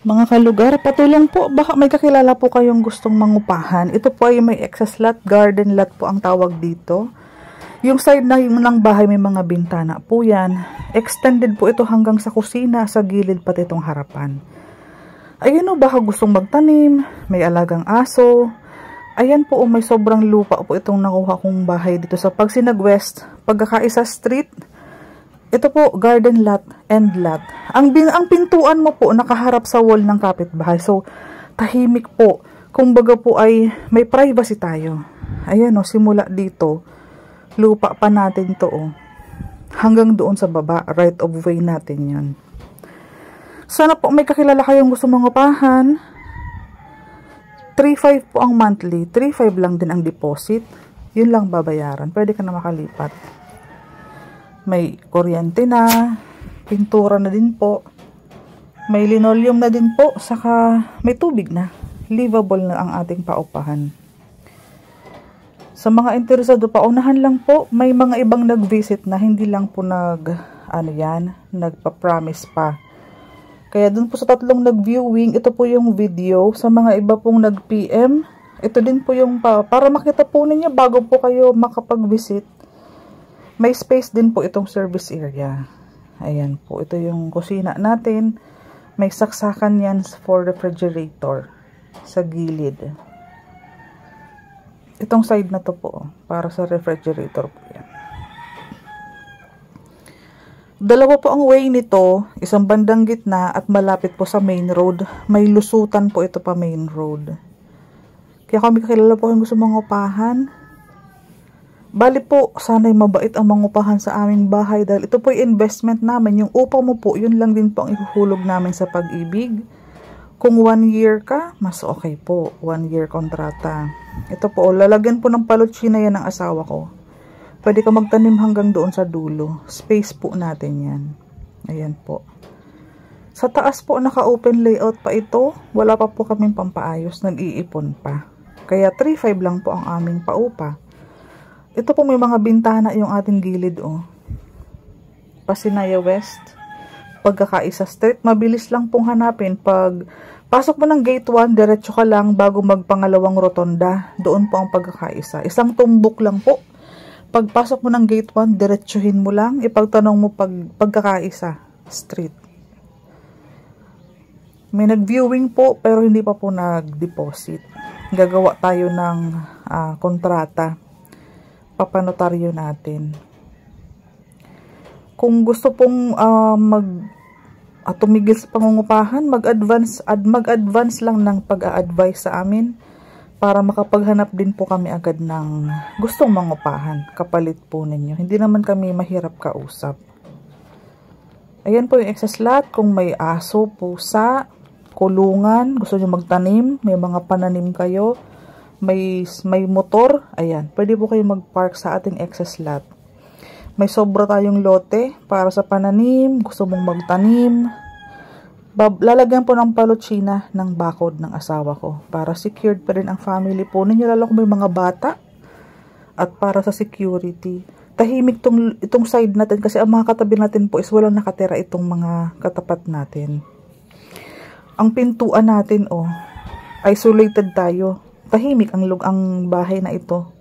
Mga kalugar, patulong po, baka may kakilala po kayong gustong mangupahan. Ito po ay may excess lot, garden lot po ang tawag dito. Yung side na yung ng bahay may mga bintana po yan. Extended po ito hanggang sa kusina, sa gilid pati itong harapan. Ayan o, baka gustong magtanim, may alagang aso. Ayan po, may sobrang lupa po itong nakuha kong bahay dito sa Pagsinag West, Pagkakaisa Street. Ito po, garden lot, end lot. Ang pintuan mo po, nakaharap sa wall ng kapitbahay. So, tahimik po. Kumbaga po ay may privacy tayo. Ayan o, simula dito. Lupa pa natin to o. Hanggang doon sa baba, right of way natin yan. Sana po may kakilala kayong gusto mangupahan. 3.5 po ang monthly. 3.5 lang din ang deposit. Yun lang babayaran. Pwede ka na makalipat. May kuryente na, pintura na din po, may linoleum na din po, saka may tubig na. Livable na ang ating paupahan. Sa mga interesado, paunahan lang po, may mga ibang nag-visit na hindi lang po nagpa-promise pa. Kaya dun po sa tatlong nag-viewing, ito po yung video. Sa mga iba pong nag-PM, ito din po yung para makita po ninyo bago po kayo makapag-visit. May space din po itong service area. Ayan po. Ito yung kusina natin. May saksakan yan for refrigerator sa gilid. Itong side na to po. Para sa refrigerator po yan. Dalawa po ang way nito. Isang bandang gitna at malapit po sa main road. May lusutan po ito pa main road. Kaya kami kakilala po kung gusto mangupahan. Bali po, sana'y mabait ang mangupahan sa aming bahay dahil ito po yung investment namin. Yung upa mo po, yun lang din po ang ihuhulog namin sa pag-ibig. Kung 1 year ka, mas okay po. 1 year kontrata. Ito po, lalagyan po ng palutsi na yan ng asawa ko. Pwede ka magtanim hanggang doon sa dulo. Space po natin yan. Ayan po. Sa taas po, naka-open layout pa ito. Wala pa po kaming pampaayos. Nag-iipon pa. Kaya 3.5 lang po ang aming paupa. Ito po may mga bintana yung ating gilid o. Pasinaya West, Pagkakaisa Street. Mabilis lang pong hanapin. Pag pasok mo ng gate 1, diretso ka lang bago magpangalawang rotonda. Doon po ang Pagkakaisa. Isang tumbok lang po. Pag pasok mo ng gate 1, diretsuhin mo lang. Ipagtanong mo Pagkakaisa Street. May nag-viewing po pero hindi pa po nag-deposit. Gagawa tayo ng kontrata. Papanotaryo natin. Kung gusto pong tumigil sa pangungupahan, mag-advance lang ng pag-a-advise sa amin para makapaghanap din po kami agad ng gustong mangupahan. Kapalit po ninyo. Hindi naman kami mahirap kausap. Ayan po yung excess lot. Kung may aso, pusa, kulungan, gusto nyo magtanim, may mga pananim kayo, may motor, ayan, pwede po kayo mag-park sa ating excess lot. May sobra tayong lote para sa pananim, gusto mong magtanim. Lalagyan po ng palutsina ng bakod ng asawa ko para secured pa rin ang family po ninyo, lalo kung may mga bata at para sa security. Tahimik itong side natin kasi ang mga katabi natin po is walang nakatira itong mga katapat natin. Ang pintuan natin isolated tayo. Tahimik ang bahay na ito.